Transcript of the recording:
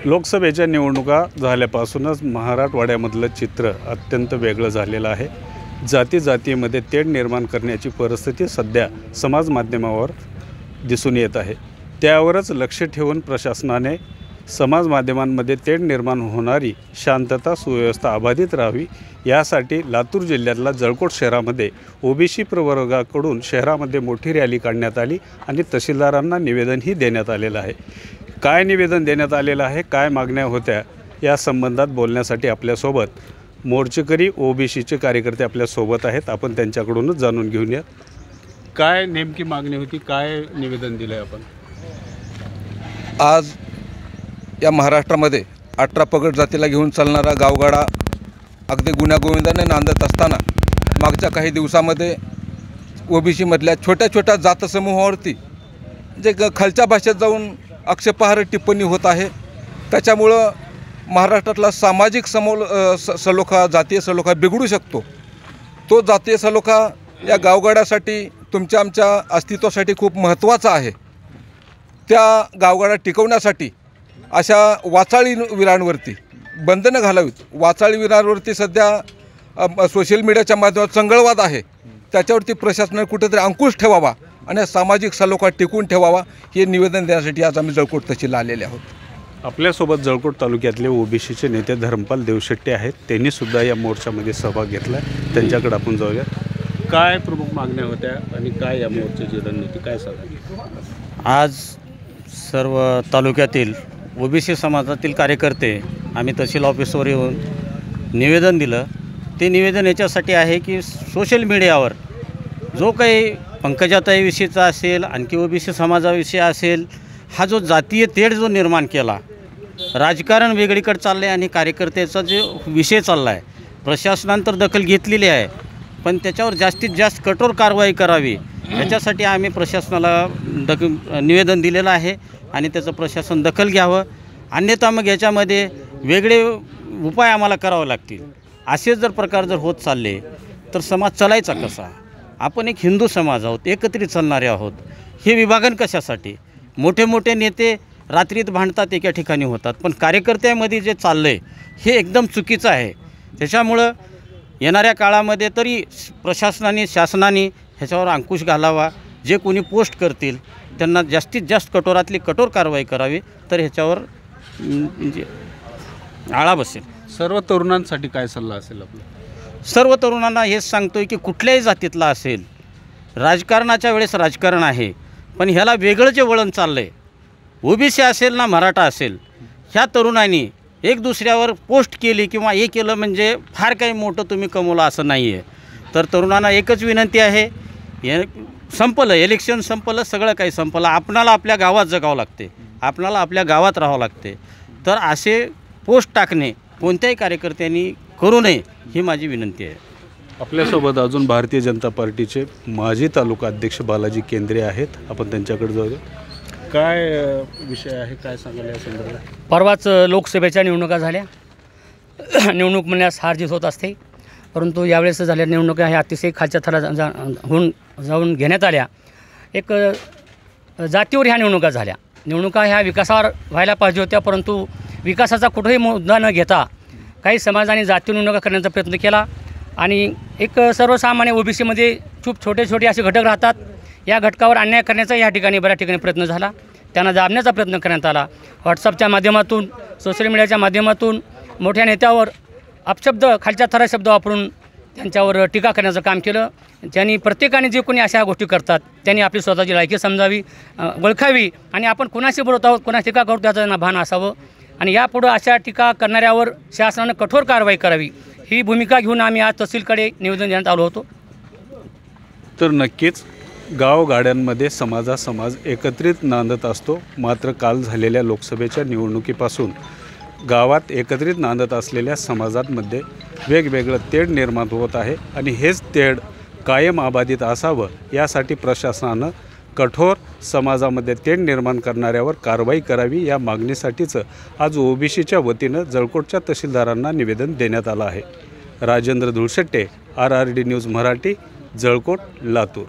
लोकसभेच्या निवडणुका झाल्यापासूनच मराठवाड्यामधलं चित्र अत्यंत वेगळं झालेलं आहे। जातीमध्ये तेढ निर्माण करण्याची परिस्थिती सध्या समाज माध्यमावर दिसून येत आहे। त्यावरच लक्ष ठेवून प्रशासनाने समाज माध्यमांमध्ये तेढ निर्माण होणारी शांतता सुव्यवस्था अबाधित राहावी यासाठी लातूर जिल्ह्यातल्या जळकोट शहरामध्ये ओबीसी प्रवर्गाकडून शहरामध्ये मोठी रॅली काढण्यात आली आणि तहसीलदारांना निवेदनही देण्यात आलेलं आहे। काय निवेदन देण्यात आलेलं आहे, काय मागण्या होत्या या संबंधात बोलण्यासाठी आपल्यासोबत मोर्चेकरी ओबीसीचे कार्यकर्ते आपल्यासोबत आहेत। आपण त्यांच्याकडूनच जाणून घेऊया काय नेमकी मागणी होती, काय निवेदन दिलं आहे आपण। आज या महाराष्ट्रामध्ये 18 पगड जातीला घेऊन चालणारा गावगाडा अगदी गुण्यागोविंदाने नांदत असताना मागच्या काही दिवसामध्ये ओबीसीमधल्या छोट्या जातसमूहावरती जे खालच्या भाषेत जाऊन आक्षेपार्ह टिप्पणी होत आहे। त्याच्यामुळं महाराष्ट्रातला सामाजिक सलोखा जातीय सलोखा बिघडू शकतो। तो जातीय सलोखा या गावगाड्यासाठी तुमच्या आमच्या अस्तित्वासाठी खूप महत्त्वाचा आहे। त्या गावगाडा टिकवण्यासाठी अशा वाचाळी वीरांवरती बंधनं घालावीत। वाचाळी वीरांवरती सध्या सोशल मीडियाच्या माध्यमात चंगळवाद आहे, त्याच्यावरती प्रशासनाने कुठेतरी अंकुश ठेवावा आणि सामाजिक सलोखा टिकून ठेवावा हे निवेदन देण्यासाठी आज आम्ही जळकोट तहसीलला आलेले आहोत। आपल्यासोबत जळकोट तालुक्यातले ओबीसीचे नेते धर्मपाल देवशेट्टी आहेत, त्यांनी सुद्धा या मोर्चामध्ये सहभाग घेतला। त्यांच्याकडे आपण जाऊया। काय प्रमुख मागण्या होत्या आणि काय या मोर्चाची रणनीती काय सांगा। आज सर्व तालुक्यातील ओबीसी समाजातील कार्यकर्ते आम्ही तहसील ऑफिसवर येऊन निवेदन दिलं। ते निवेदन याच्यासाठी आहे की सोशल मीडियावर जो काही पंकजाताईविषयीचा असेल, आणखी ओबीसी समाजाविषयी असेल, हा जो जातीय तेढ जो निर्माण केला, राजकारण वेगळीकडे चाललं आहे आणि कार्यकर्त्याचा जो विषय चालला आहे, प्रशासनाने तर दखल घेतलेली आहे, पण त्याच्यावर जास्तीत जास्त कठोर कारवाई करावी याच्यासाठी आम्ही प्रशासनाला निवेदन दिलेलं आहे आणि त्याचं प्रशासन दखल घ्यावं। अन्यथा मग याच्यामध्ये वेगळे उपाय आम्हाला करावे लागतील। असे जर प्रकार जर होत चालले तर समाज चालायचा कसा। आपण एक हिंदू समाज आहोत, एकत्रित चालणारे आहोत। हे विभागन कशासाठी? मोठे नेते रात्रीत भांडतात, एका ठिकाणी होतात, पण कार्यकर्त्यामध्ये जे चाललं आहे हे एकदम चुकीचं आहे। त्याच्यामुळं येणाऱ्या काळामध्ये तरी प्रशासनाने शासनाने ह्याच्यावर अंकुश घालावा। जे कोणी पोस्ट करतील त्यांना जास्तीत जास्त कठोरातली कठोर कारवाई करावी, तर ह्याच्यावर म्हणजे आळा बसेल। सर्व तरुणांसाठी काय सल्ला असेल आपला? सर्व तरुणांना हेच सांगतोय की कुठल्याही जातीतला असेल, राजकारणाच्या वेळेस राजकारण आहे, पण ह्याला वेगळं जे वळण चाललं आहे, ओबीसी असेल ना मराठा असेल, ह्या तरुणांनी एक दुसऱ्यावर पोस्ट केली किंवा हे केलं म्हणजे फार काही मोठं तुम्ही कमवलं असं नाही आहे। तर तरुणांना एकच विनंती आहे, हे संपलं, इलेक्शन संपलं, सगळं काही संपलं, आपणाला आपल्या गावात जगावं लागते, आपणाला आपल्या गावात राहावं लागते। तर असे पोस्ट टाकणे कोणत्याही कार्यकर्त्यांनी करू नये ही माझी विनंती आहे। आपल्यासोबत अजून भारतीय जनता पार्टीचे माजी तालुका अध्यक्ष बालाजी केंद्रे आहेत, आपण त्यांच्याकडे जाऊया। काय विषय आहे, काय सांगाल या संदर्भात? परवाच लोकसभेच्या निवडणुका झाल्या। निवडणूक म्हणल्यास हार जीत होत असते, परंतु यावेळेस झाल्या निवडणुका ह्या अतिशय खालच्या थरात जाऊन घेण्यात आल्या। एक जातीवर ह्या निवडणुका झाल्या। निवडणुका ह्या विकासावर व्हायला पाहिजे होत्या, परंतु विकासाचा कुठेही मुद्दा न घेता काही समाजाने जाती निवडणुका करण्याचा प्रयत्न केला आणि एक सर्वसामान्य ओबीसीमध्ये खूप छोटे असे घटक राहतात, या घटकावर अन्याय करण्याचा या ठिकाणी बऱ्याच ठिकाणी प्रयत्न झाला। त्यांना दाबण्याचा प्रयत्न करण्यात आला। व्हॉट्सअपच्या माध्यमातून, सोशल मीडियाच्या माध्यमातून मोठ्या नेत्यावर अपशब्द, खालच्या थरा शब्द वापरून त्यांच्यावर टीका करण्याचं काम केलं। त्यांनी प्रत्येकाने जे कोणी अशा गोष्टी करतात त्यांनी आपली स्वतःची लायकी समजावी, ओळखावी आणि आपण कुणाशी बोलत आहोत, कुणाशी टीका करतो त्याचं भान असावं आणि यापुढं अशा टीका करणाऱ्यावर शासनानं कठोर कारवाई करावी ही भूमिका घेऊन आम्ही आज तहसीलकडे निवेदन देण्यात आलो होतो। तर नक्कीच गावगाड्यांमध्ये समाज एकत्रित नांदत असतो. मात्र काल झालेल्या लोकसभेच्या निवडणुकीपासून गावात एकत्रित नांदत असलेल्या समाजांमध्ये वेगवेगळं तेढ निर्माण होत आहे आणि हेच तेढ कायम अबाधित असावं यासाठी प्रशासनानं कठोर समाजामध्ये तेढ निर्माण करणाऱ्यावर कारवाई करावी या मागणीसाठीचं आज ओबीसीच्या वतीनं जळकोटच्या तहसीलदारांना निवेदन देण्यात आलं आहे. Rajendra Dhulshette, RRD news Marathi, Jalkot, Latur.